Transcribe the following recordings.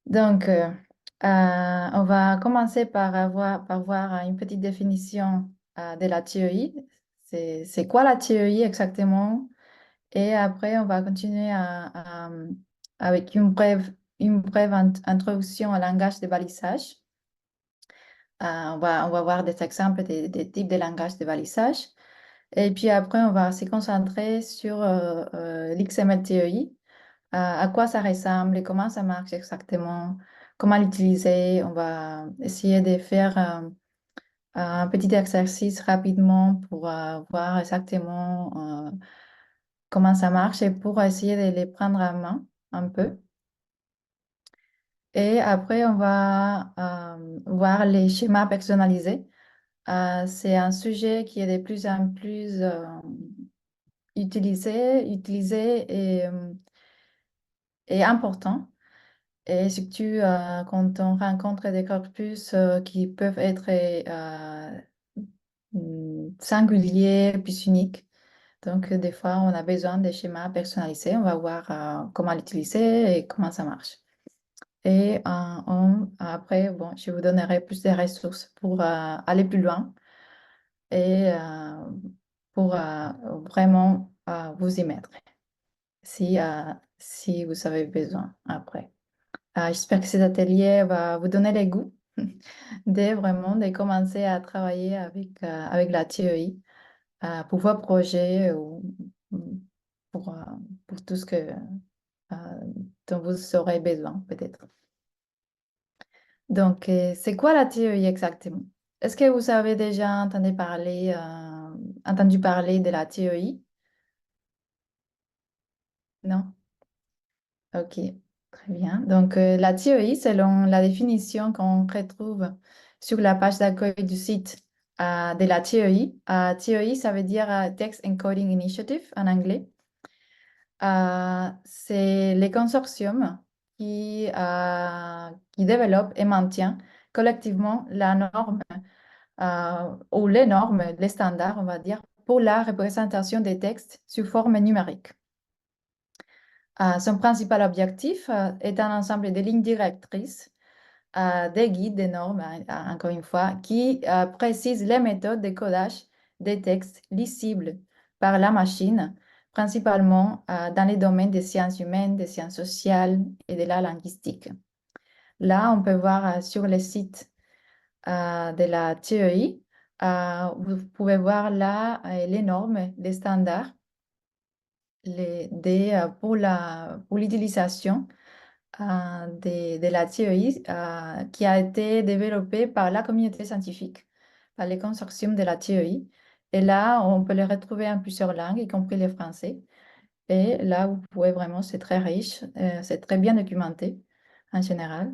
Donc, on va commencer par voir une petite définition de la TEI. C'est quoi la TEI exactement? Et après, on va continuer avec une brève introduction au langage de balisage. On va voir des exemples des types de langage de balisage. Et puis après, on va se concentrer sur l'XML TEI, à quoi ça ressemble et comment ça marche exactement, comment l'utiliser. On va essayer de faire un petit exercice rapidement pour voir exactement comment ça marche et pour essayer de les prendre en main un peu. Et après, on va voir les schémas personnalisés. C'est un sujet qui est de plus en plus utilisé et important. Et surtout quand on rencontre des corpus qui peuvent être singuliers puis uniques. Donc, des fois, on a besoin de schémas personnalisés. On va voir comment l'utiliser et comment ça marche. Et après, bon, je vous donnerai plus de ressources pour aller plus loin et pour vraiment vous y mettre si vous avez besoin après. J'espère que cet atelier va vous donner les goûts de commencer à travailler avec la TEI pour vos projets ou pour, euh, pour tout ce euh, dont vous aurez besoin peut-être. Donc, c'est quoi la TEI exactement? Est-ce que vous avez déjà entendu parler de la TEI? Non? Ok, très bien. Donc, la TEI, selon la définition qu'on retrouve sur la page d'accueil du site de la TEI, TEI, ça veut dire Text Encoding Initiative en anglais. C'est les consortiums qui développent et maintiennent collectivement la norme ou les normes, les standards, on va dire, pour la représentation des textes sous forme numérique. Son principal objectif est un ensemble de lignes directrices, des guides, des normes, encore une fois, qui précisent les méthodes de codage des textes lisibles par la machine, principalement dans les domaines des sciences humaines, des sciences sociales et de la linguistique. Là, on peut voir sur le site de la TEI, vous pouvez voir là les normes, les standards pour l'utilisation de la TEI qui a été développée par la communauté scientifique, par les consortiums de la TEI. Et là, on peut les retrouver en plusieurs langues, y compris le français. Et là, vous pouvez vraiment, c'est très riche, c'est très bien documenté en général.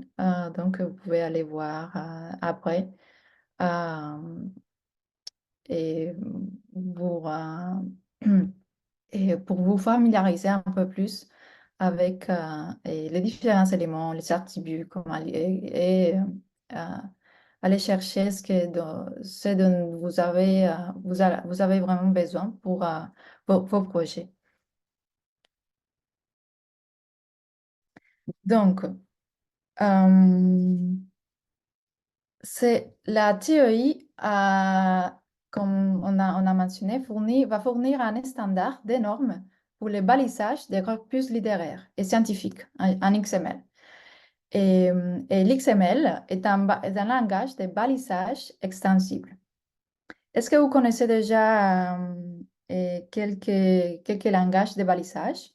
Donc, vous pouvez aller voir après euh, et, pour, et pour vous familiariser un peu plus avec et les différents éléments, les attributs, euh, aller chercher ce dont vous avez vraiment besoin pour vos projets. Donc, euh, c'est la TEI, comme on a mentionné, va fournir un standard des normes pour le balisage des corpus littéraires et scientifiques en XML. Et l'XML est un langage de balisage extensible. Est-ce que vous connaissez déjà quelques langages de balisage?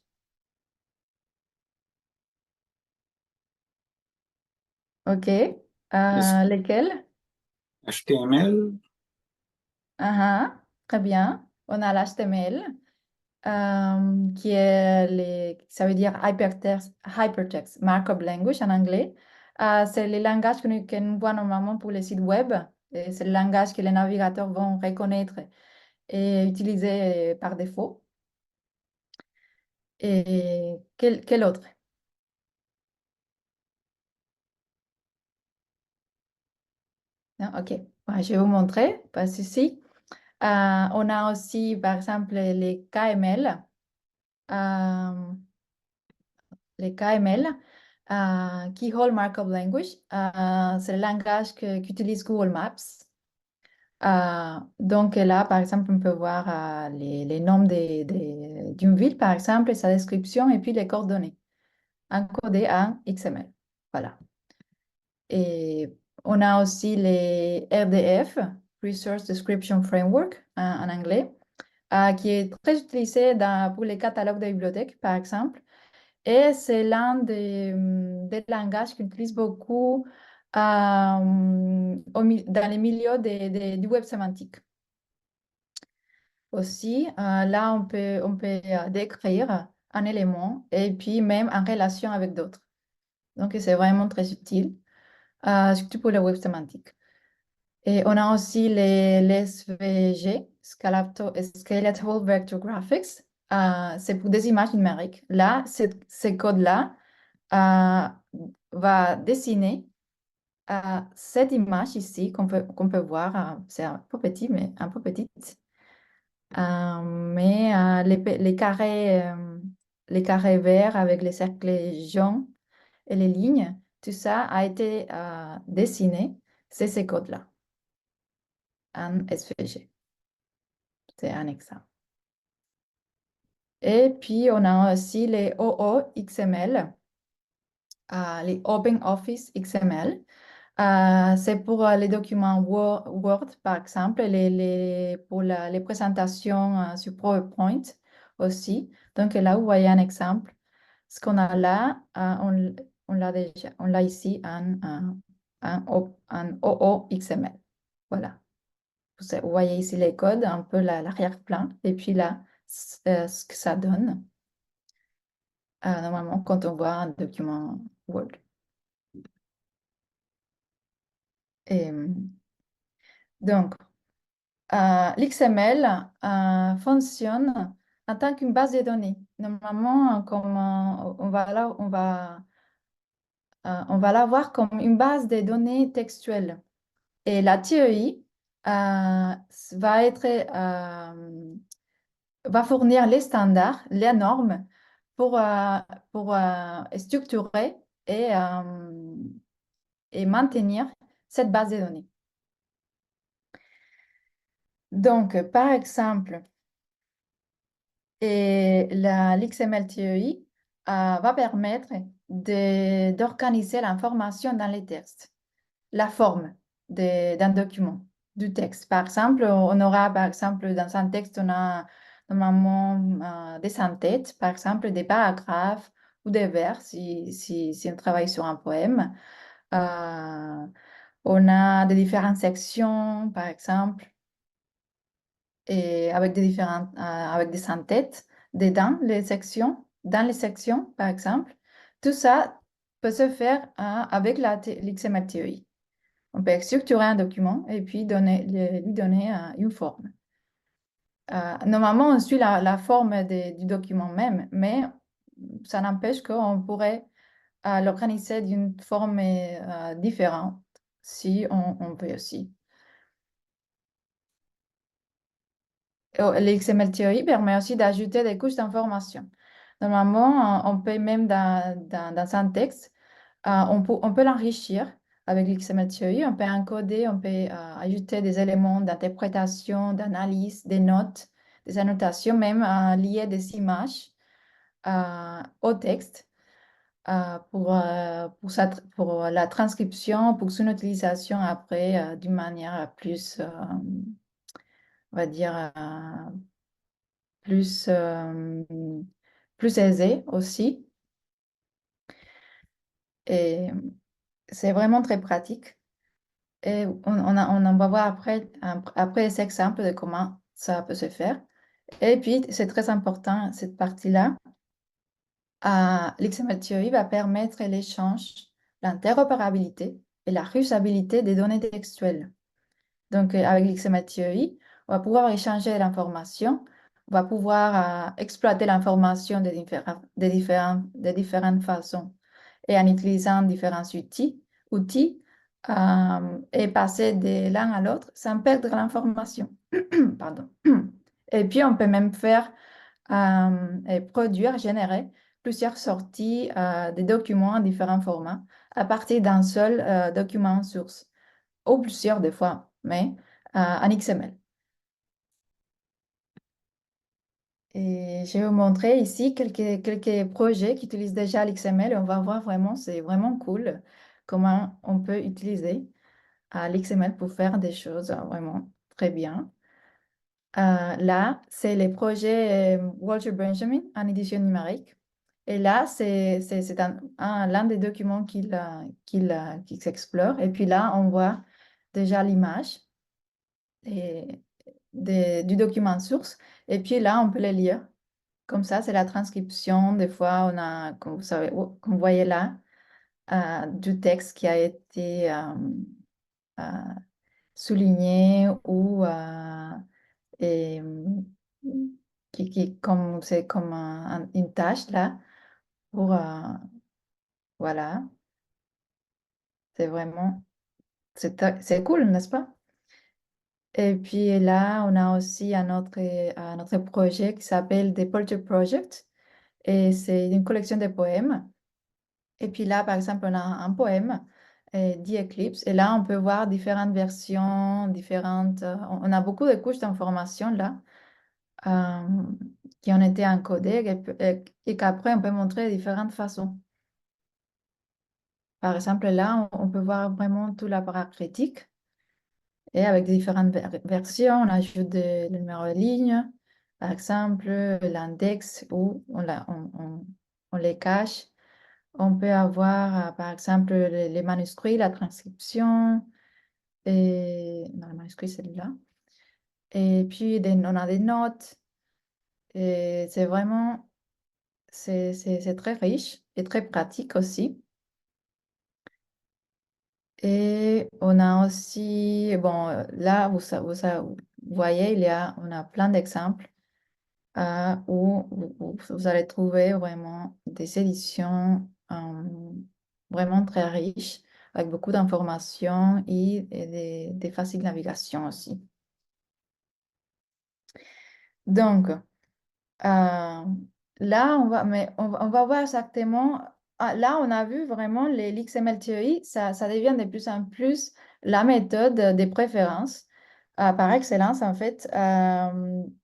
OK. Est-ce Lesquels? HTML? Ah, ah, très bien. On a l'HTML. Ça veut dire Hypertext Markup Language en anglais. C'est le langage que nous voit normalement pour les sites web. Et c'est le langage que les navigateurs vont reconnaître et utiliser par défaut. Et quel autre? Non, ok. Ouais, je vais vous montrer. Pas de souci. On a aussi, par exemple, les KML. Les KML. Keyhole Markup Language, c'est le langage qu'utilise Google Maps. Donc là, par exemple, on peut voir les noms d'une ville, par exemple, et sa description, et puis les coordonnées, encodées en XML. Voilà. Et on a aussi les RDF, Resource Description Framework, en anglais, qui est très utilisé pour les catalogues de bibliothèques, par exemple. Et c'est l'un des langages qu'on utilise beaucoup dans les milieux du web sémantique. Aussi, là, on peut décrire un élément et puis même en relation avec d'autres. Donc, c'est vraiment très utile, surtout pour le web sémantique. Et on a aussi les SVG, Scalable Vector Graphics. C'est pour des images numériques. Là, ce code-là va dessiner cette image ici qu'on peut voir. C'est un peu petit, mais un peu petite. Mais les carrés verts avec les cercles jaunes et les lignes, tout ça a été dessiné. C'est ces codes-là en SVG. C'est un exemple. Et puis, on a aussi les OOXML, les Open Office XML. C'est pour les documents Word, par exemple, pour les présentations sur PowerPoint aussi. Donc là, vous voyez un exemple. Ce qu'on a là, on l'a ici en OOXML. Voilà. Vous voyez ici les codes, un peu l'arrière-plan, et puis là, ce que ça donne, normalement, quand on voit un document Word. Et, donc, l'XML fonctionne en tant qu'une base de données. Normalement, comme on va l'avoir comme une base de données textuelles. Et la TEI va fournir les standards, les normes pour structurer et maintenir cette base de données. Donc, par exemple, l'XML TEI va permettre d'organiser l'information dans les textes, la forme d'un document, du texte. Par exemple, on aura, par exemple, dans un texte, on a normalement des entêtes, par exemple, des paragraphes ou des vers, si on travaille sur un poème. On a des différentes sections, par exemple, et avec des entêtes dans les sections, par exemple. Tout ça peut se faire avec l'XML theory. On peut structurer un document et puis lui donner une forme. Normalement, on suit la forme du document même, mais ça n'empêche qu'on pourrait l'organiser d'une forme différente si on peut aussi. L'XML Theory permet aussi d'ajouter des couches d'informations. Normalement, on peut même dans un texte, on peut l'enrichir avec l'XML Theory, on peut encoder, on peut ajouter des éléments d'interprétation, d'analyse, des notes, des annotations, même lier des images au texte pour la transcription, pour son utilisation après d'une manière on va dire, plus, plus aisée aussi. Et c'est vraiment très pratique. Et on va voir après ces exemples de comment ça peut se faire. Et puis, c'est très important, cette partie-là. L'XML Theory va permettre l'échange, l'interopérabilité et la réusabilité des données textuelles. Donc, avec l'XML Theory, on va pouvoir échanger l'information, on va pouvoir exploiter l'information de différentes façons et en utilisant différents outils et passer de l'un à l'autre sans perdre l'information. Pardon. Et puis, on peut même faire et produire, générer plusieurs sorties des documents en différents formats à partir d'un seul document source, ou plusieurs des fois, mais en XML. Et je vais vous montrer ici quelques projets qui utilisent déjà l'XML. On va voir vraiment, c'est vraiment cool comment on peut utiliser l'XML pour faire des choses vraiment très bien. Là, c'est les projets Walter Benjamin en édition numérique. Et là, c'est l'un des documents qu'il s'explore. Et puis là, on voit déjà l'image du document source. Et puis là, on peut les lire. Comme ça, c'est la transcription. Des fois, on a, comme vous savez, comme vous voyez là, du texte qui a été euh, souligné ou et, comme c'est comme une tâche là pour voilà, c'est vraiment c'est cool, n'est-ce pas? Et puis là, on a aussi un autre projet qui s'appelle The Poetry Project et c'est une collection de poèmes. Et puis là, par exemple, on a un poème The Eclipse et là, on peut voir différentes versions, différentes. On a beaucoup de couches d'informations là euh, qui ont été encodées et qu'après, on peut montrer de différentes façons. Par exemple, là, on peut voir vraiment tout l'appareil critique et avec des différentes versions, on ajoute le numéro de ligne, par exemple, l'index où on les cache. On peut avoir, par exemple, les manuscrits, la transcription, et non, le manuscrit, c'est là. Et puis, on a des notes, et c'est vraiment, c'est très riche et très pratique aussi. Et on a aussi, bon, là, vous voyez, on a plein d'exemples où vous allez trouver vraiment des éditions vraiment très riches, avec beaucoup d'informations et des faciles navigations aussi. Donc, là, on va voir exactement. Là, on a vu vraiment l'XML Theory, ça devient de plus en plus la méthode des préférences par excellence, en fait,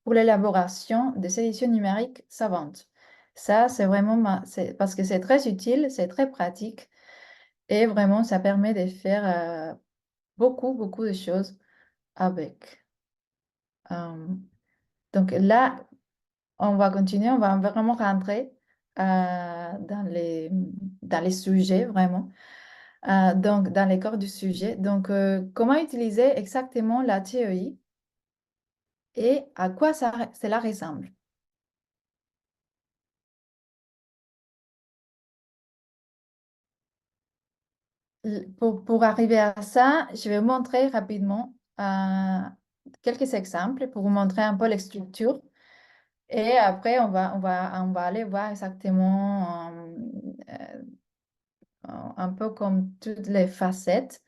pour l'élaboration des éditions numériques savantes. Ça, c'est vraiment parce que c'est très utile, c'est très pratique et vraiment, ça permet de faire beaucoup, beaucoup de choses avec. Euh, donc là, on va continuer, on va vraiment rentrer dans les sujets, vraiment. Donc, dans les corps du sujet. Donc, comment utiliser exactement la théorie et à quoi cela ressemble? Pour arriver à ça, je vais vous montrer rapidement quelques exemples pour vous montrer un peu les structures. Et après, on va aller voir exactement un peu comme toutes les facettes.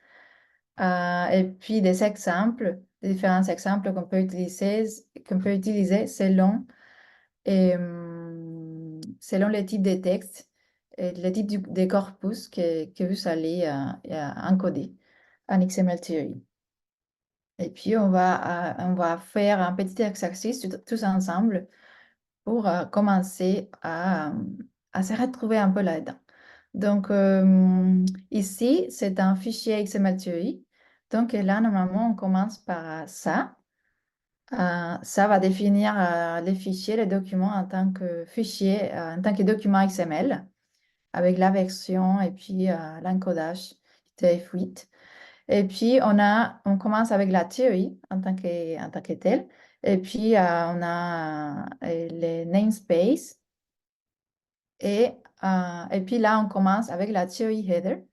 Et puis des exemples, des différents exemples qu'on peut utiliser selon les types de textes et les types de corpus que vous allez encoder en XML Theory. Et puis, on va faire un petit exercice tous ensemble pour commencer à se retrouver un peu là-dedans. Donc, ici, c'est un fichier XML Theory. Donc, là, normalement, on commence par ça. Ça va définir les fichiers, les documents en tant que fichier, en tant que document XML, avec la version et puis l'encodage TF8. Et puis, on commence avec la théorie en tant que telle. Et puis, on a les namespace. Et puis là, on commence avec la théorie header.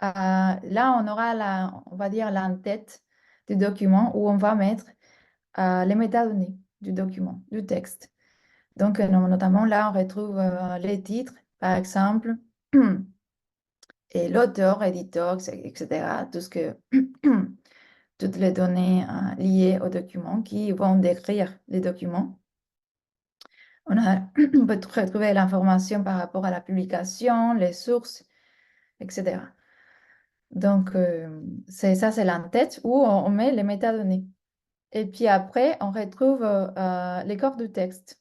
Là, on aura on va dire l'entête du document où on va mettre les métadonnées du document, du texte. Donc, notamment là, on retrouve les titres, par exemple, et l'auteur, éditeur, etc. Toutes les données liées au document qui vont décrire les documents. On peut retrouver l'information par rapport à la publication, les sources, etc. Donc, ça, c'est l'entête où on met les métadonnées. Et puis après, on retrouve les corps du texte.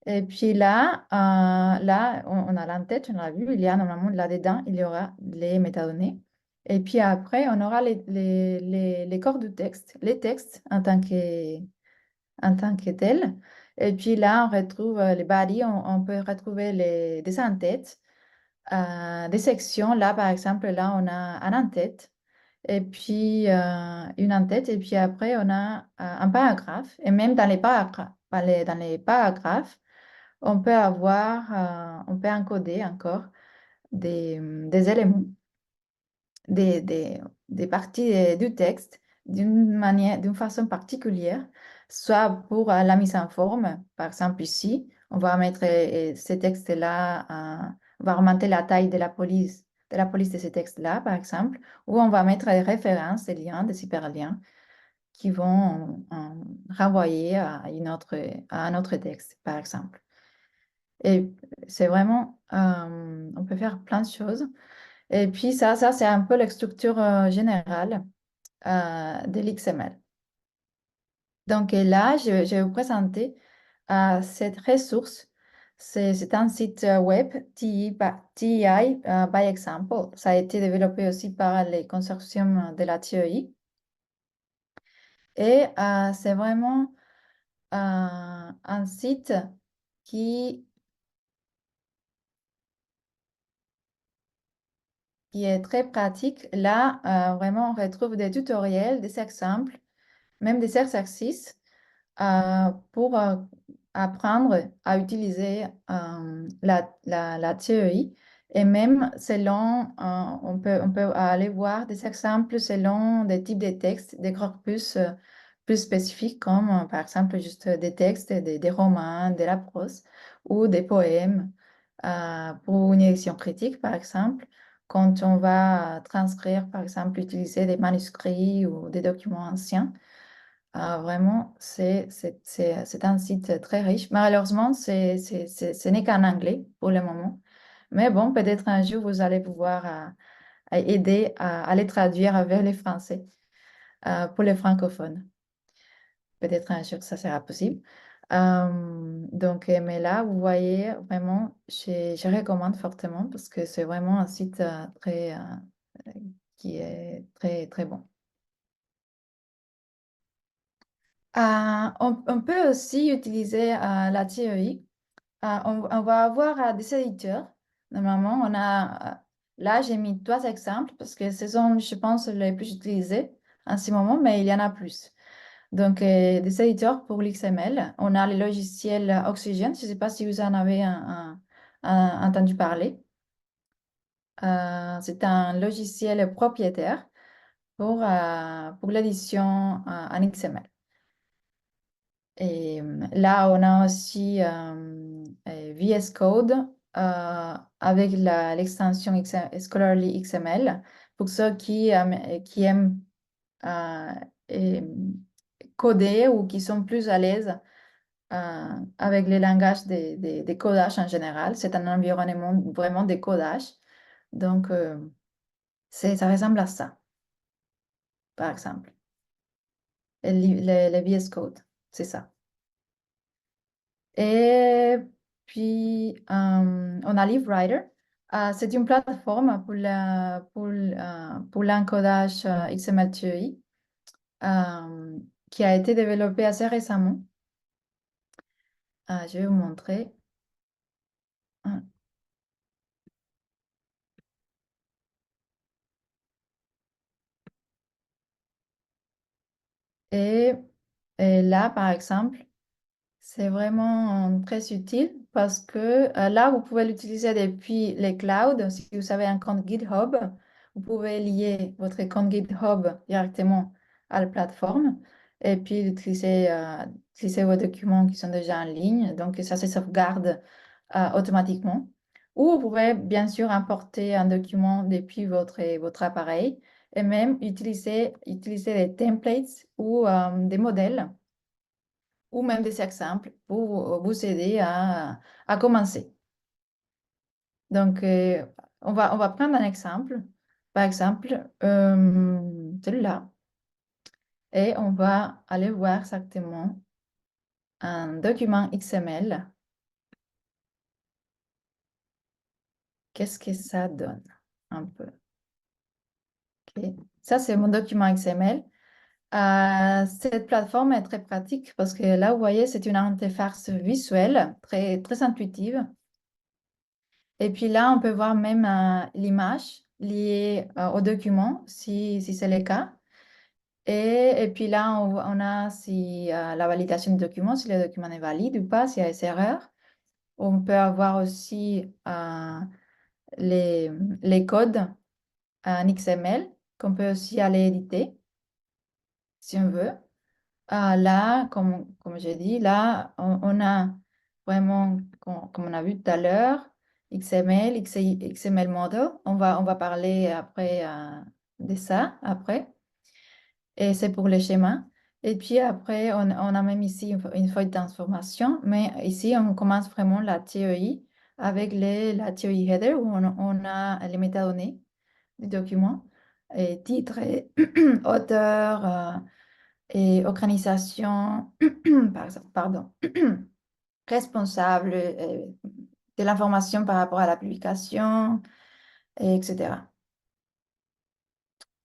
Et puis là, on a l'entête, on a vu, il y a normalement là-dedans, il y aura les métadonnées. Et puis après, on aura les corps du texte, les textes en tant que tels. Et puis là, on retrouve les bodies, on peut retrouver des entêtes, des sections. Là, par exemple, là, on a un en-tête, et puis une en-tête, et puis après, on a un paragraphe. Et même dans les paragraphes, on peut encoder encore des éléments, des, des, des parties du texte d'une façon particulière, soit pour la mise en forme. Par exemple, ici, on va mettre ces textes-là, on va augmenter la taille de la police de ces textes-là, par exemple, ou on va mettre des références, des liens, des hyperliens qui vont renvoyer à un autre texte, par exemple. Et c'est vraiment, on peut faire plein de choses. Et puis ça c'est un peu la structure générale de l'XML. Donc là, je vais vous présenter cette ressource. C'est un site web, TEI by Example. Ça a été développé aussi par les consortiums de la TEI. Et c'est vraiment un site qui est très pratique. Là, vraiment, on retrouve des tutoriels, des exemples, même des exercices pour apprendre à utiliser la TEI. Et même selon, on peut aller voir des exemples selon des types de textes, des corpus plus spécifiques, comme par exemple juste des textes, des romans, de la prose ou des poèmes pour une élection critique, par exemple. Quand on va transcrire, par exemple, utiliser des manuscrits ou des documents anciens. Vraiment, c'est un site très riche. Malheureusement, ce n'est qu'en anglais pour le moment. Mais bon, peut-être un jour, vous allez pouvoir aider à les traduire vers les Français pour les francophones. Peut-être un jour, ça sera possible. Donc, mais là, vous voyez, vraiment, je recommande fortement parce que c'est vraiment un site qui est très, très bon. On peut aussi utiliser la TEI. On va avoir des éditeurs. Normalement, là, j'ai mis 3 exemples parce que ce sont, je pense, les plus utilisés en ce moment, mais il y en a plus. Donc, des éditeurs pour l'XML. On a le logiciel Oxygen. Je ne sais pas si vous en avez entendu parler. C'est un logiciel propriétaire pour l'édition en XML. Et là, on a aussi VS Code avec l'extension Scholarly XML pour ceux qui aiment euh, et- coder ou qui sont plus à l'aise avec les langages des codages en général. C'est un environnement vraiment de codage. Donc, ça ressemble à ça, par exemple. Les VS Code, c'est ça. Et puis, on a LiveWriter. C'est une plateforme pour l'encodage XML qui a été développée assez récemment. Je vais vous montrer. Ah. Et, et là, par exemple, c'est vraiment très utile parce que là, vous pouvez l'utiliser depuis les clouds. Si vous avez un compte GitHub, vous pouvez lier votre compte GitHub directement à la plateforme et puis utiliser vos documents qui sont déjà en ligne. Donc, ça se sauvegarde automatiquement. Ou vous pouvez bien sûr importer un document depuis votre appareil et même utiliser des templates ou des modèles ou même des exemples pour vous aider à commencer. Donc, on va prendre un exemple. Par exemple, celui-là. Et on va aller voir exactement un document XML. Qu'est-ce que ça donne un peu? Ok. Ça, c'est mon document XML. Cette plateforme est très pratique parce que là, vous voyez, c'est une interface visuelle très, très intuitive. Et puis là, on peut voir même l'image liée au document, si c'est le cas. Et puis là, on a si, la validation du document, si le document est valide ou pas, s'il y a des erreurs. On peut avoir aussi les codes en XML qu'on peut aussi aller éditer si on veut. Là, comme j'ai dit, là, on a vraiment, comme on a vu tout à l'heure, XML, XML model. On va parler après de ça, après. Et c'est pour les schémas. Et puis après, on a même ici une feuille de transformation, mais ici, on commence vraiment la théorie avec la théorie header où on a les métadonnées du document, et titre, et auteur, et organisation, pardon, responsable de l'information par rapport à la publication, etc.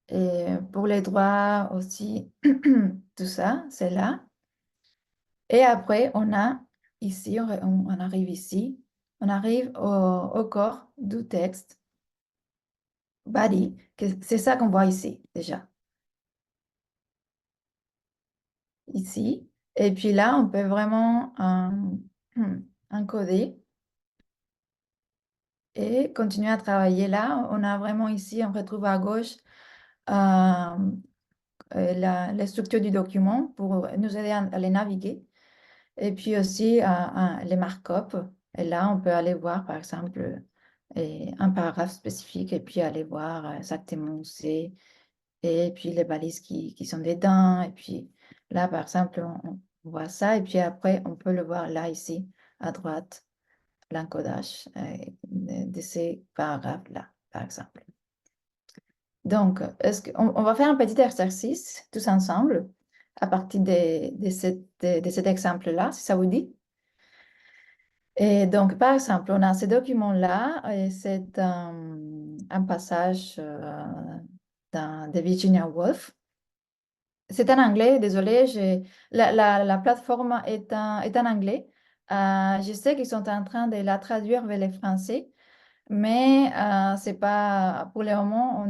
Et pour les droits aussi, tout ça, c'est là. Et après, on a ici, on arrive ici, on arrive au corps du texte, body, c'est ça qu'on voit ici déjà, ici. Et puis là, on peut vraiment encoder et continuer à travailler là. On a vraiment ici, on retrouve à gauche euh, les structures du document pour nous aider à les naviguer. Et puis aussi les markups. Et là, on peut aller voir, par exemple, un paragraphe spécifique et puis aller voir exactement où c'est. Et puis les balises qui sont dedans. Et puis là, par exemple, on voit ça. Et puis après, on peut le voir là, ici, à droite, l'encodage de ces paragraphes-là, par exemple. Donc, on va faire un petit exercice tous ensemble à partir de cet exemple-là, si ça vous dit. Et donc, par exemple, on a ce document-là, et c'est un passage de Virginia Woolf. C'est en anglais, désolé, la plateforme est en anglais. Je sais qu'ils sont en train de la traduire vers le français, mais c'est pas, pour le moment,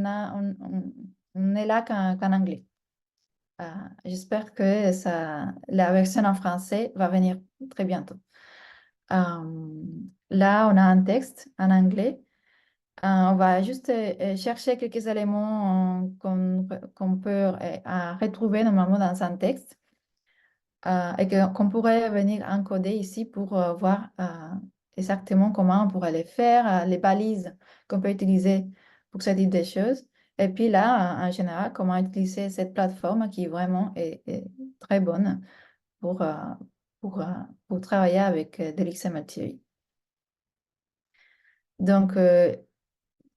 on est là qu'en anglais. Euh, J'espère que la version en français va venir très bientôt. Là, on a un texte en anglais. On va juste chercher quelques éléments qu'on peut retrouver normalement dans un texte et qu'on pourrait venir encoder ici pour voir exactement comment on pourrait les faire, les balises qu'on peut utiliser pour ce type de choses. Et puis là, en général, comment utiliser cette plateforme qui vraiment est très bonne pour, euh, pour, euh, pour travailler avec de l'XML Theory. Donc,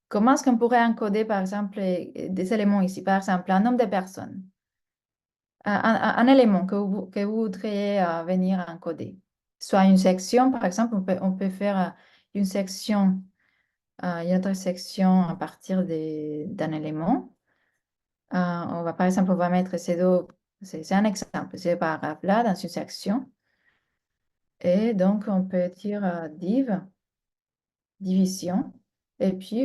comment est-ce qu'on pourrait encoder, par exemple, des éléments ici? Par exemple, un nombre de personnes, un élément que vous voudriez venir encoder. Soit une section, par exemple, on peut faire une section, une autre section à partir d'un élément. Par exemple, on va mettre ces deux, c'est un exemple, ces paragraphes-là dans une section. Et donc, on peut dire division. Et puis,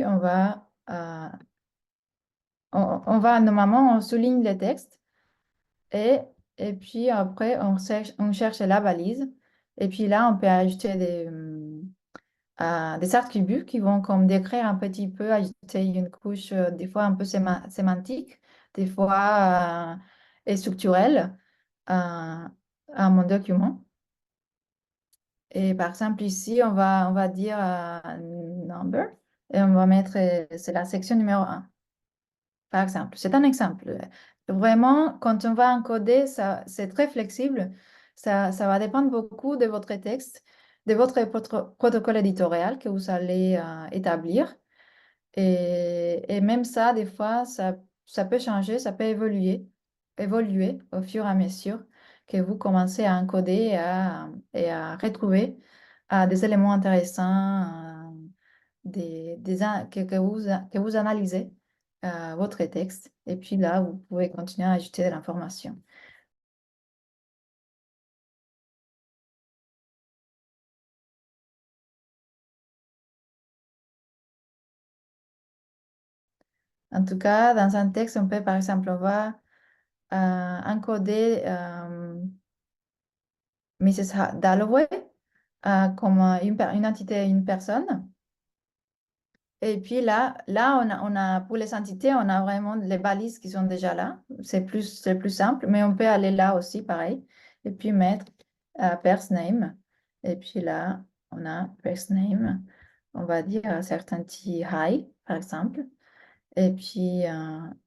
normalement, on souligne le texte et, et puis après, on cherche la balise. Et puis là, on peut ajouter des attributs qui vont comme décrire un petit peu, ajouter une couche, des fois un peu sémantique, des fois et structurelle à mon document. Et par exemple, ici, on va dire number et on va mettre, c'est la section numéro 1. Par exemple, c'est un exemple. Vraiment, quand on va encoder, ça, c'est très flexible. Ça va dépendre beaucoup de votre texte, de votre protocole éditorial que vous allez établir. Et même ça, des fois, ça peut changer, ça peut évoluer au fur et à mesure que vous commencez à encoder et à retrouver des éléments intéressants, que vous analysez votre texte. Et puis là, vous pouvez continuer à ajouter de l'information. En tout cas, dans un texte, on peut, par exemple, on va encoder Mrs. Dalloway comme une entité, une personne. Et puis là pour les entités, on a vraiment les balises qui sont déjà là. C'est plus simple, mais on peut aller là aussi, pareil. Et puis mettre first name. Et puis là, on a first name. On va dire à certains petits hi, par exemple. Et puis,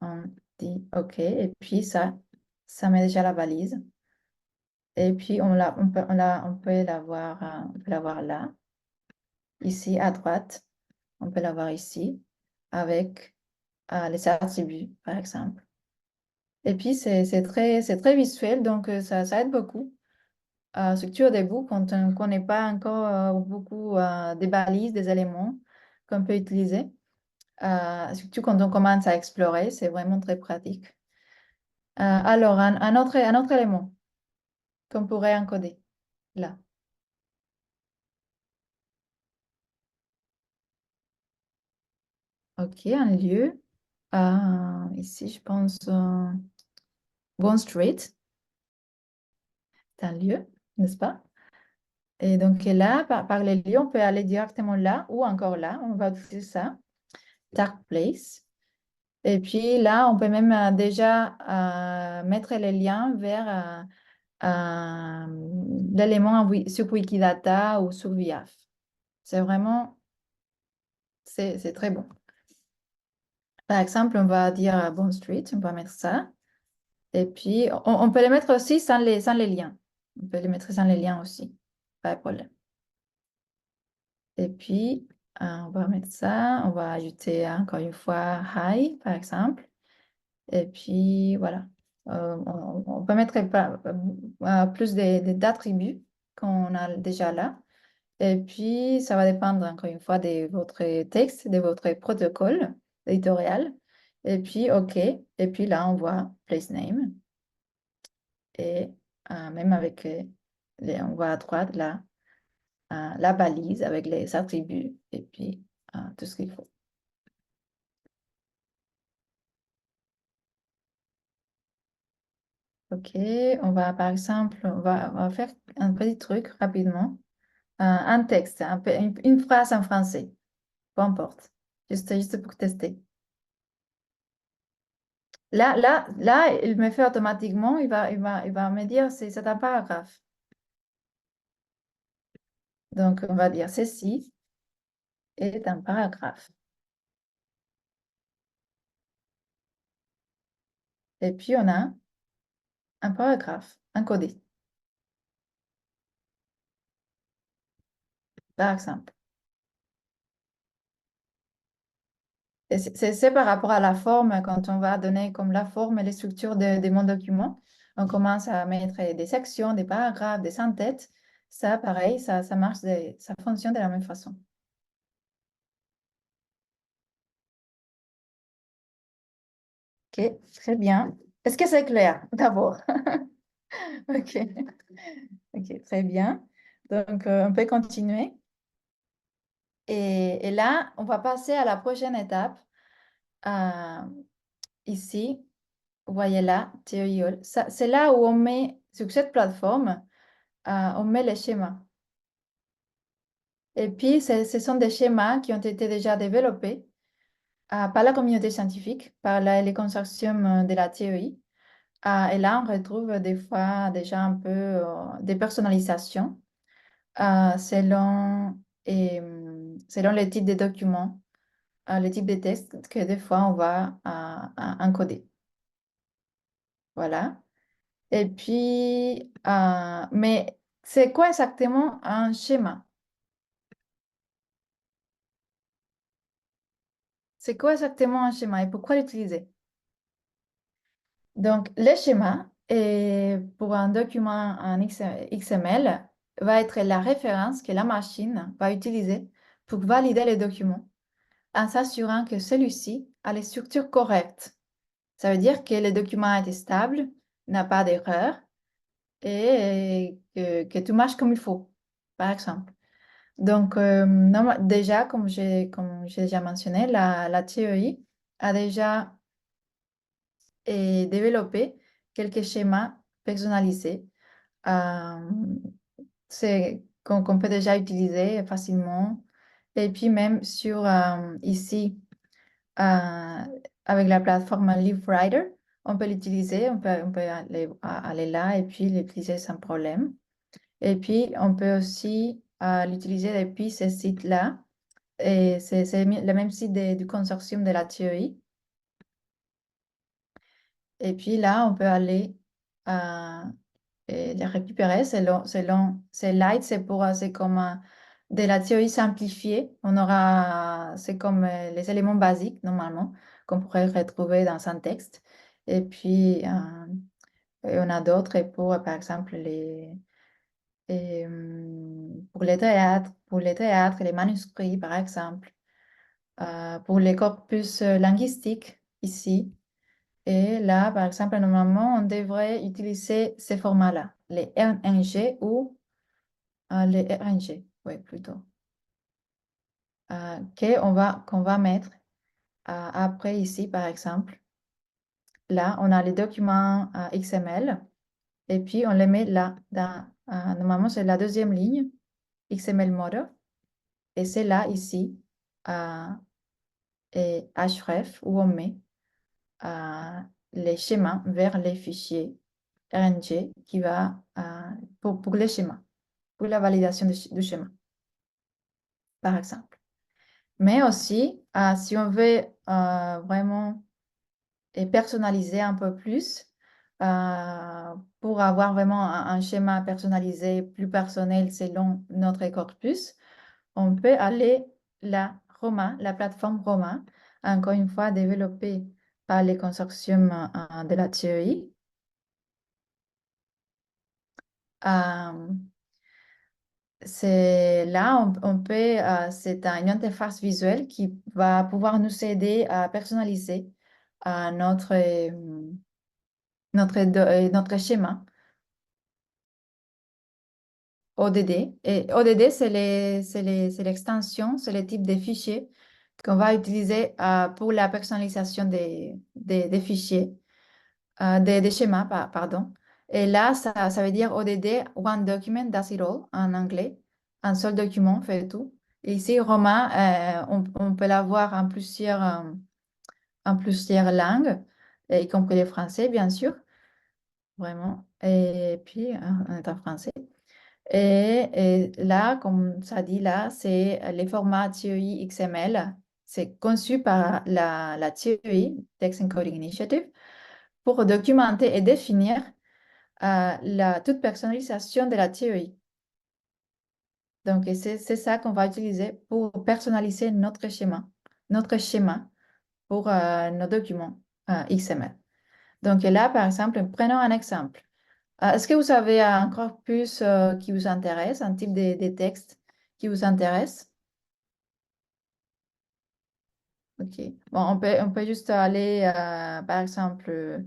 on dit OK. Et puis, ça met déjà la balise. Et puis, on peut la voir là, ici à droite. On peut la voir ici avec les attributs, par exemple. Et puis, c'est très visuel, donc ça aide beaucoup. Surtout au début, quand on ne connaît pas encore beaucoup des balises, des éléments qu'on peut utiliser. Surtout quand on commence à explorer, c'est vraiment très pratique. Alors, un autre élément qu'on pourrait encoder là. OK, un lieu. Ici, je pense Bond Street, c'est un lieu, n'est-ce pas? Et donc là, par les lieux, on peut aller directement là ou encore là. On va utiliser ça. Dark Place. Et puis là, on peut même déjà mettre les liens vers l'élément sur Wikidata ou sur VIAF. C'est vraiment, c'est très bon. Par exemple, on va dire Bond Street, on va mettre ça. Et puis, on peut les mettre aussi sans les liens. On peut les mettre sans les liens aussi. Pas de problème. Et puis, on va mettre ça. On va ajouter encore une fois hi, par exemple. Et puis, voilà. On peut mettre plus d'attributs qu'on a déjà là. Et puis, ça va dépendre encore une fois de votre texte, de votre protocole éditorial. Et puis, OK. Et puis là, on voit place name. Et même avec on voit à droite là, la balise avec les attributs et puis tout ce qu'il faut. OK, on va par exemple, on va faire un petit truc rapidement. Un texte, une phrase en français, peu importe, juste pour tester. Là, il me fait automatiquement, il va me dire c'est un paragraphe. Donc, on va dire ceci est un paragraphe. Et puis, on a un paragraphe encodé, par exemple. Et c'est par rapport à la forme, quand on va donner comme la forme et les structures de mon document, on commence à mettre des sections, des paragraphes, des sans-têtes. Ça, pareil, ça marche, ça fonctionne de la même façon. OK, très bien. Est-ce que c'est clair d'abord? OK. OK, très bien. Donc, on peut continuer. Et là, on va passer à la prochaine étape. Euh, Ici, vous voyez là, Theory Hall. C'est là où on met, sur cette plateforme, on met les schémas. Et puis, ce sont des schémas qui ont été déjà développés par la communauté scientifique, par les consortiums de la TEI. Et là, on retrouve des fois déjà un peu des personnalisations selon, selon les types de documents, les types de textes que des fois on va encoder. Voilà. Et puis, mais c'est quoi exactement un schéma? C'est quoi exactement un schéma et pourquoi l'utiliser? Donc, le schéma, pour un document en XML, va être la référence que la machine va utiliser pour valider le document en s'assurant que celui-ci a les structures correctes. Ça veut dire que le document est stable, n'a pas d'erreur et que tout marche comme il faut, par exemple. Donc, déjà, comme j'ai déjà mentionné, la TEI a déjà développé quelques schémas personnalisés euh, qu'on peut déjà utiliser facilement. Et puis même ici, euh, avec la plateforme LiveWriter, on peut l'utiliser, on peut aller là et puis l'utiliser sans problème. Et puis, on peut aussi l'utiliser depuis ce site-là. Et c'est le même site du consortium de la TEI. Et puis là, on peut aller euh, et les récupérer c'est light, c'est comme de la théorie simplifiée. C'est comme les éléments basiques normalement qu'on pourrait retrouver dans un texte. Et puis, et on a d'autres par exemple, pour les théâtres, les manuscrits, par exemple, pour les corpus linguistiques ici. Et là, par exemple, normalement, on devrait utiliser ces formats-là, les RNG ou les RNG, oui, plutôt, qu'on va mettre après ici, par exemple. Là, on a les documents XML et puis on les met là. Normalement, c'est la deuxième ligne, XML Model, et c'est là, ici, euh, et href, où on met euh, les schémas vers les fichiers RNG pour les schémas, pour la validation du schéma, par exemple. Mais aussi, si on veut vraiment personnaliser un peu plus, pour avoir vraiment un schéma personnalisé, plus personnel selon notre corpus, on peut aller la plateforme Roma, encore une fois développée par les consortiums de la TEI. C'est là, c'est une interface visuelle qui va pouvoir nous aider à personnaliser notre schéma ODD. Et ODD, c'est l'extension, c'est le type de fichier qu'on va utiliser pour la personnalisation des fichiers, des schémas, pardon. Et là, ça veut dire ODD, One Document Does It All en anglais. Un seul document fait tout. Et ici, Romain, on peut l'avoir en plusieurs langues, y compris le français, bien sûr, vraiment. Et puis, en état français. Et là, comme ça dit là, c'est les formats TEI XML. C'est conçu par la TEI, Text Encoding Initiative, pour documenter et définir toute personnalisation de la TEI. Donc, et c'est ça qu'on va utiliser pour personnaliser notre schéma pour nos documents XML. Donc, et là, par exemple, prenons un exemple. Est-ce que vous avez un corpus qui vous intéresse, un type de texte qui vous intéresse? OK. Bon, on peut juste aller, par exemple,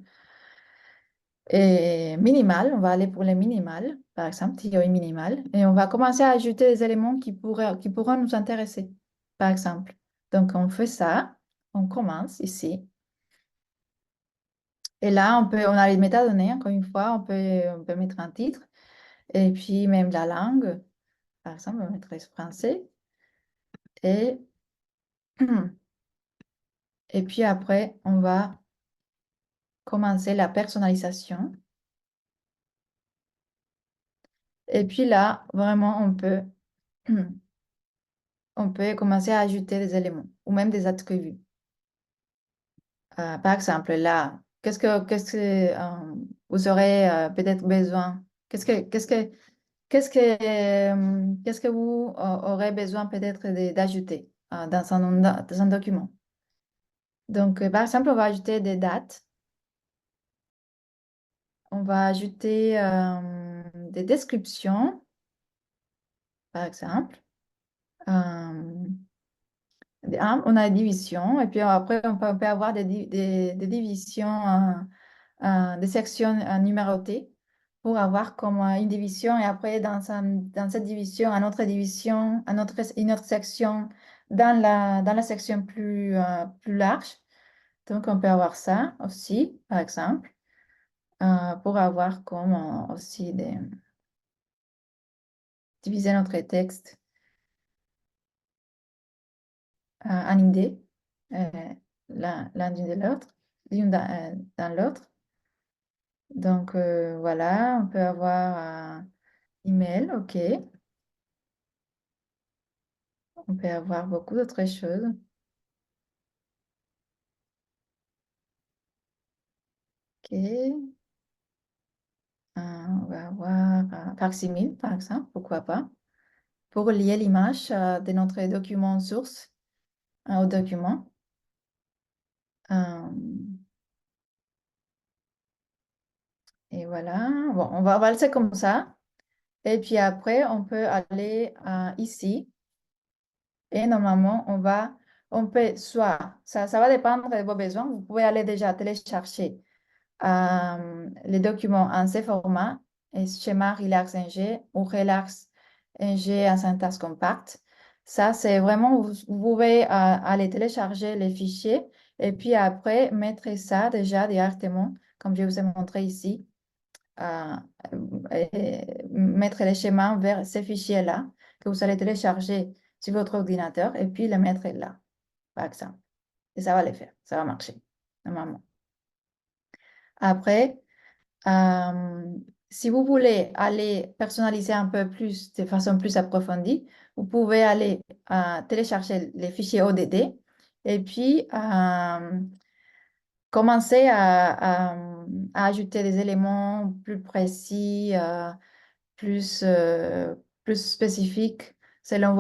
minimal. On va aller pour les minimales, par exemple, théorie minimale. Et on va commencer à ajouter des éléments qui pourront nous intéresser, par exemple. Donc, on fait ça. On commence ici. Et là, on a les métadonnées, encore une fois. On peut mettre un titre. Et puis, même la langue. Par exemple, on va mettre français. Et, et puis après, on va commencer la personnalisation. Et puis là, vraiment, on peut commencer à ajouter des éléments ou même des attributs. Par exemple, là, qu'est-ce que vous aurez peut-être besoin? Qu'est-ce que vous aurez besoin peut-être d'ajouter dans un document? Donc, par exemple, on va ajouter des dates, on va ajouter des descriptions, par exemple. Euh, on a des divisions, et puis après, on peut avoir des divisions, des sections numérotées pour avoir comme une division, et après, dans cette division, une autre division, une autre section dans la section plus large. Donc, on peut avoir ça aussi, par exemple, pour avoir comme aussi diviser notre texte en idées, euh, l'un d'une de l'autre, dans l'autre. Donc, voilà, on peut avoir un email, OK. On peut avoir beaucoup d'autres choses. OK. On va avoir facsimile, par exemple, pourquoi pas, pour lier l'image de notre document source au document. Euh, et voilà. Bon, on va le faire comme ça. Et puis après, on peut aller ici. Et normalement, on peut soit, ça va dépendre de vos besoins. Vous pouvez aller déjà télécharger les documents en ces formats, et schéma Relax NG ou Relax NG en syntaxe compacte. Ça, c'est vraiment, vous pouvez aller télécharger les fichiers et puis après mettre ça déjà directement, comme je vous ai montré ici, euh, et mettre les schémas vers ces fichiers-là que vous allez télécharger sur votre ordinateur et puis les mettre là, par exemple. Et ça va le faire, ça va marcher, normalement. Après, euh, si vous voulez aller personnaliser un peu plus, de façon plus approfondie, vous pouvez aller télécharger les fichiers ODD et puis commencer à ajouter des éléments plus précis, plus, plus spécifiques selon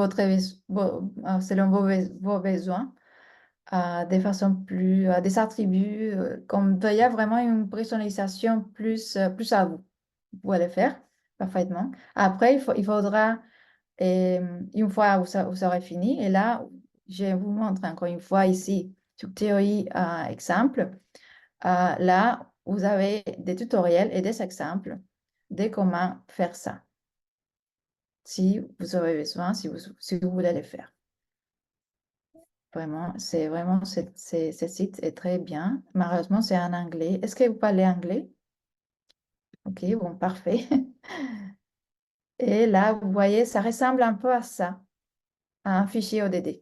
selon vos besoins, de façon plus, des attributs, comme il y a vraiment une personnalisation plus à vous. Vous pouvez le faire parfaitement. Après, il faudra, une fois où vous aurez fini, et là, je vous montre encore une fois ici, sur théorie exemple, là, vous avez des tutoriels et des exemples de comment faire ça, si vous avez besoin, si vous voulez le faire. Vraiment, ce site est très bien. Malheureusement, c'est en anglais. Est-ce que vous parlez anglais? Ok, bon, parfait. Et là, vous voyez, ça ressemble un peu à ça, à un fichier ODD.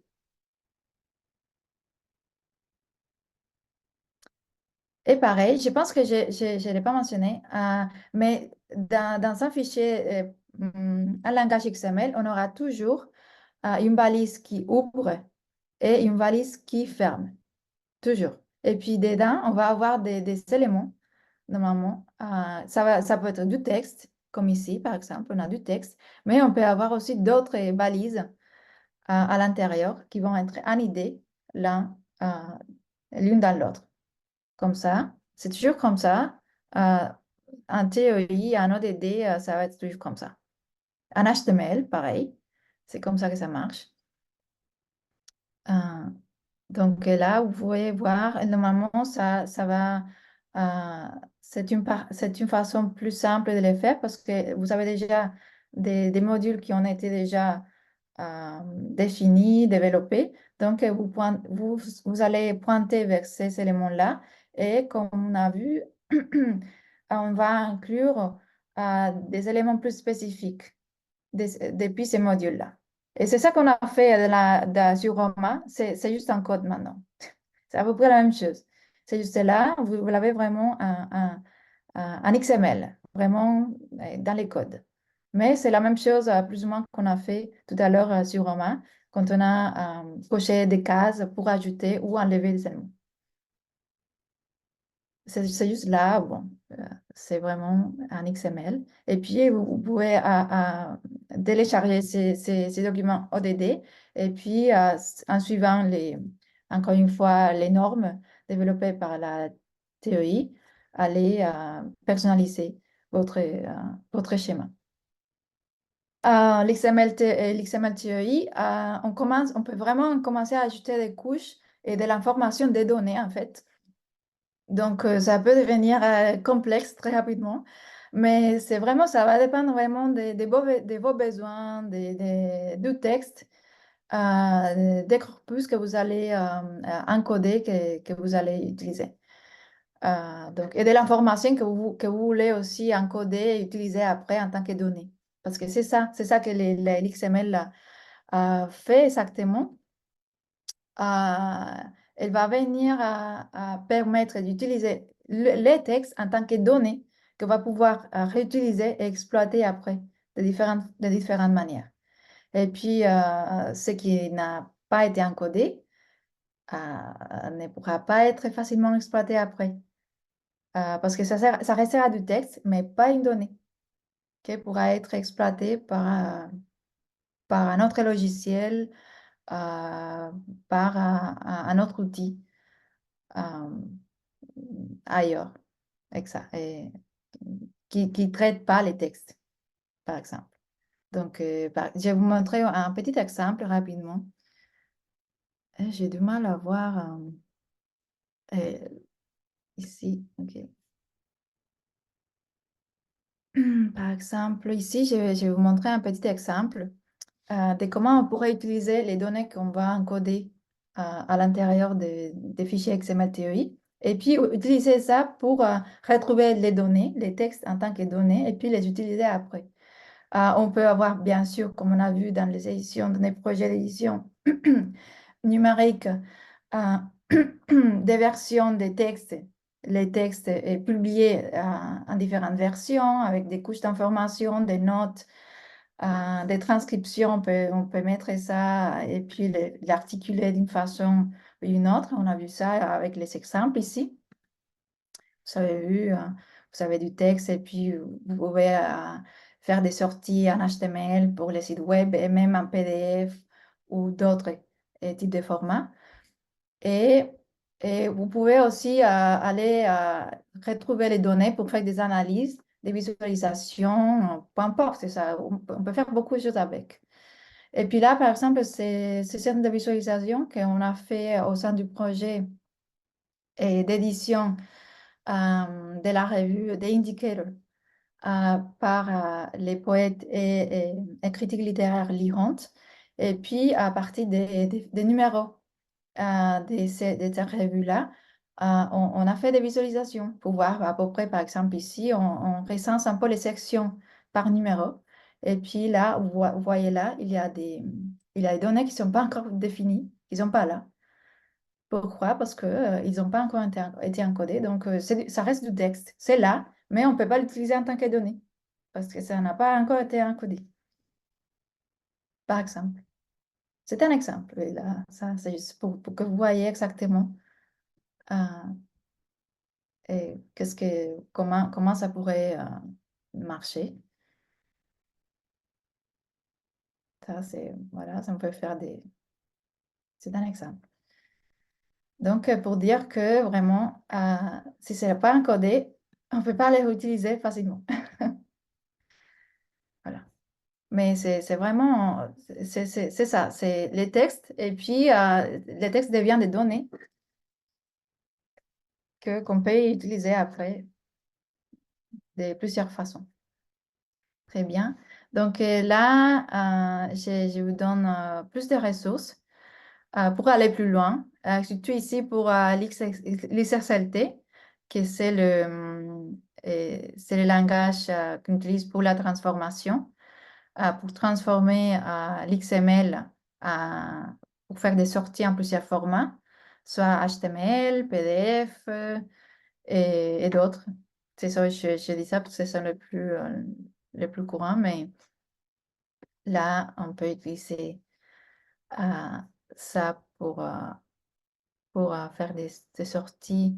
Et pareil, je pense que je ne l'ai pas mentionné, mais dans un fichier, un langage XML, on aura toujours une balise qui ouvre et une balise qui ferme, toujours. Et puis dedans, on va avoir des éléments, normalement. Ça peut être du texte, comme ici, par exemple, on a du texte, mais on peut avoir aussi d'autres balises à l'intérieur qui vont être anidées euh, l'une dans l'autre. Comme ça, c'est toujours comme ça. Euh, En théorie, en ODD, ça va être toujours comme ça. En HTML, pareil, c'est comme ça que ça marche. Euh, Donc là, vous pouvez voir, normalement, ça va, c'est une façon plus simple de le faire parce que vous avez déjà des modules qui ont été déjà définis, développés. Donc, vous allez pointer vers ces éléments-là et comme on a vu, on va inclure des éléments plus spécifiques depuis ces modules-là. Et c'est ça qu'on a fait sur Roma, c'est juste un code maintenant. C'est à peu près la même chose. C'est juste là, vous l'avez vraiment en XML, vraiment dans les codes. Mais c'est la même chose, plus ou moins, qu'on a fait tout à l'heure sur Roma, quand on a coché des cases pour ajouter ou enlever des éléments. C'est juste là, bon, c'est vraiment un XML. Et puis, vous pouvez télécharger ces documents ODD. Et puis, en suivant, encore une fois, les normes développées par la TEI, aller personnaliser votre schéma. L'XML TEI, on peut vraiment commencer à ajouter des couches et de l'information des données, en fait. Donc, ça peut devenir complexe très rapidement, mais ça va dépendre vraiment de vos besoins, du texte, des corpus que vous allez encoder, que vous allez utiliser. Donc, et de l'information que vous voulez aussi encoder et utiliser après en tant que données. Parce que c'est ça que l'XML fait exactement. Elle va venir à permettre d'utiliser les textes en tant que données qu'on va pouvoir réutiliser et exploiter après de différentes manières. Et puis, ce qui n'a pas été encodé ne pourra pas être facilement exploité après. Parce que ça restera du texte, mais pas une donnée qui pourra être exploitée par un autre logiciel, par un autre outil. euh, ailleurs, qui ne traite pas les textes, par exemple. Donc, je vais vous montrer un petit exemple rapidement. J'ai du mal à voir euh, ici. Ok. Par exemple, ici, je vais vous montrer un petit exemple de comment on pourrait utiliser les données qu'on va encoder à l'intérieur des fichiers XML TEI. Et puis, utiliser ça pour retrouver les données, les textes en tant que données, et puis les utiliser après. On peut avoir, bien sûr, comme on a vu dans les éditions, dans les projets d'édition numériques, euh, des versions des textes. Les textes publiés en différentes versions, avec des couches d'informations, des notes, des transcriptions. On peut mettre ça et puis l'articuler d'une façon ou d'une autre. On a vu ça avec les exemples ici. Vous avez vu, vous avez du texte et puis vous pouvez faire des sorties en HTML pour les sites web et même en PDF ou d'autres types de formats. Et, et vous pouvez aussi aller retrouver les données pour faire des analyses, des visualisations, peu importe, c'est ça. On peut faire beaucoup de choses avec. Et puis là, par exemple, c'est centre de visualisation qu'on a fait au sein du projet d'édition de la revue The Indicator par les poètes et critiques littéraires lirantes. Et puis, à partir des numéros de cette revue-là, on a fait des visualisations pour voir à peu près, par exemple, ici, on recense un peu les sections par numéro. Et puis là, vous voyez là, il y a des données qui ne sont pas encore définies, qui ne sont pas là. Pourquoi? Parce qu'ils n'ont pas encore été encodés. Donc, ça reste du texte. C'est là, mais on ne peut pas l'utiliser en tant que donnée parce que ça n'a pas encore été encodé, par exemple. C'est un exemple. Et là, ça, c'est juste pour que vous voyez exactement euh, comment ça pourrait marcher. Voilà, ça peut faire C'est un exemple. Donc, pour dire que vraiment, si ce n'est pas encodé, on ne peut pas les réutiliser facilement. Voilà. Mais c'est vraiment, c'est ça, c'est les textes, et puis les textes deviennent des données qu'on peut utiliser après de plusieurs façons. Très bien. Donc là, je vous donne plus de ressources pour aller plus loin. Surtout ici pour l'XSLT, que c'est le langage qu'on utilise pour la transformation. Pour transformer l'XML pour faire des sorties en plusieurs formats, soit HTML, PDF et d'autres. C'est ça, je dis ça parce que c'est le plus courant, mais là, on peut utiliser euh, ça pour faire des sorties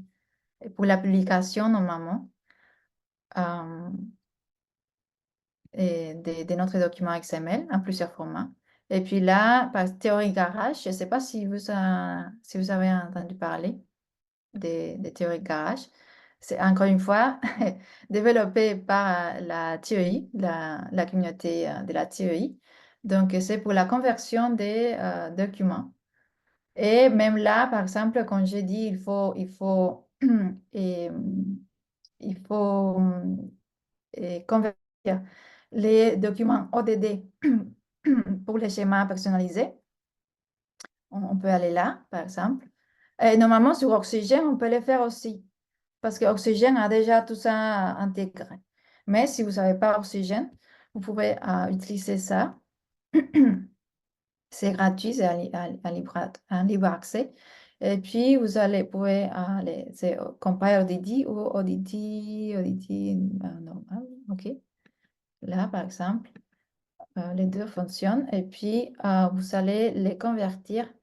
et pour la publication normalement. de notre document XML en plusieurs formats. Et puis là, par théorie Garage, je ne sais pas si si vous avez entendu parler de théorie Garage. C'est encore une fois développé par la TEI, la communauté de la TEI. Donc, c'est pour la conversion des documents. Et même là, par exemple, quand j'ai dit et, il faut convertir les documents ODD pour les schémas personnalisés. On peut aller là, par exemple. Et normalement, sur Oxygène, on peut le faire aussi, parce que Oxygène a déjà tout ça intégré. Mais si vous ne savez pas Oxygène, vous pouvez utiliser ça. C'est gratuit, c'est un libre accès. Et puis, vous pouvez aller, c'est Compile ODD ou ODD normal. OK. Là, par exemple. Les deux fonctionnent et puis vous allez les convertir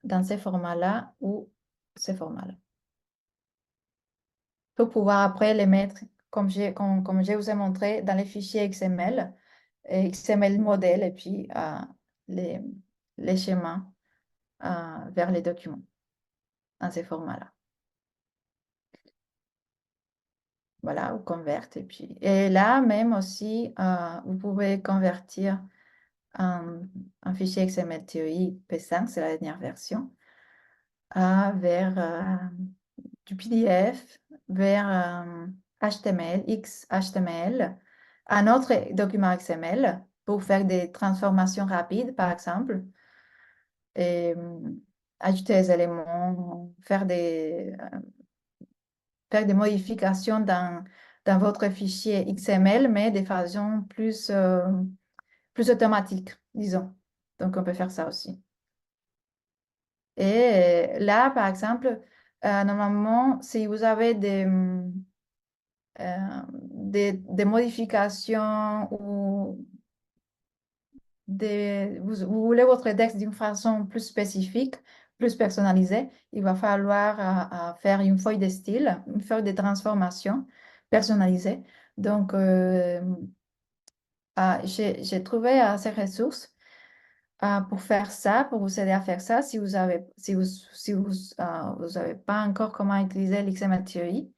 dans ces formats-là ou ces formats-là pour pouvoir après les mettre, comme je vous ai montré, dans les fichiers XML, et XML modèle et puis les, les schémas vers les documents dans ces formats-là. Voilà, ou converte. Et là, même aussi, vous pouvez convertir un fichier XML TEI P5, c'est la dernière version, vers du PDF, vers HTML, XHTML, un autre document XML pour faire des transformations rapides, par exemple, et ajouter des éléments, faire des modifications dans votre fichier XML, mais de façon plus automatique, disons. Donc, on peut faire ça aussi. Et là, par exemple, normalement, si vous avez des modifications ou vous voulez votre texte d'une façon plus spécifique, plus personnalisée, il va falloir faire une feuille de style, une feuille de transformation personnalisée. Donc, j'ai trouvé ces ressources pour faire ça, pour vous aider à faire ça, si vous avez pas encore comment utiliser l'XML Theory,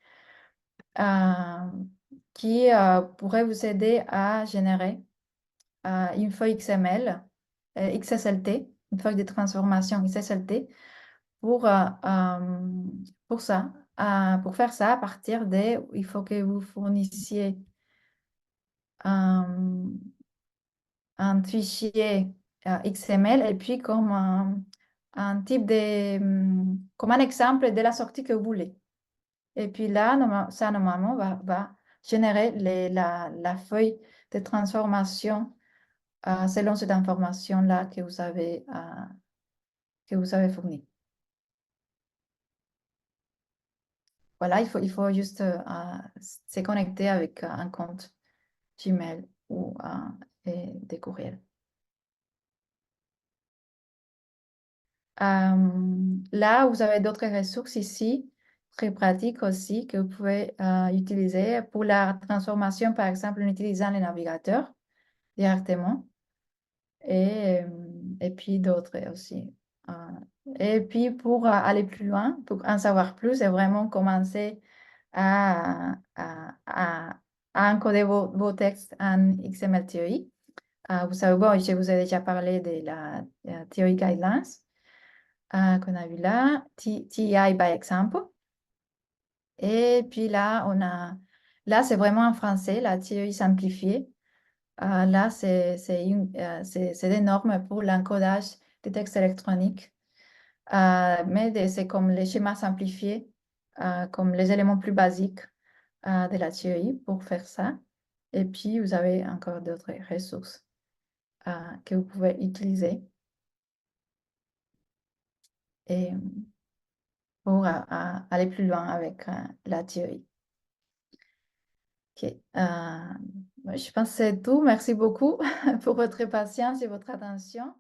qui pourrait vous aider à générer une feuille XML, XSLT, une feuille de transformation XSLT pour ça. Pour faire ça, à partir il faut que vous fournissiez un fichier XML et puis comme un type comme un exemple de la sortie que vous voulez. Et puis là, ça normalement va générer la feuille de transformation selon cette information-là que vous avez fournie. Voilà, il faut juste se connecter avec un compte Gmail ou des courriels. Là, vous avez d'autres ressources ici, très pratiques aussi, que vous pouvez utiliser pour la transformation, par exemple, en utilisant le navigateur directement. Et puis d'autres aussi. Euh, Et puis pour aller plus loin, pour en savoir plus et vraiment commencer à encoder vos textes en XML Theory. Vous savez, bon, je vous ai déjà parlé de la Theory Guidelines qu'on a vu là, TI by example. Et puis là, c'est vraiment en français, la théorie simplifiée. Là, c'est des normes pour l'encodage des textes électroniques. Mais c'est comme les schémas simplifiés, comme les éléments plus basiques de la théorie pour faire ça. Et puis, vous avez encore d'autres ressources que vous pouvez utiliser et pour aller plus loin avec la théorie. Ok. Je pense que c'est tout. Merci beaucoup pour votre patience et votre attention.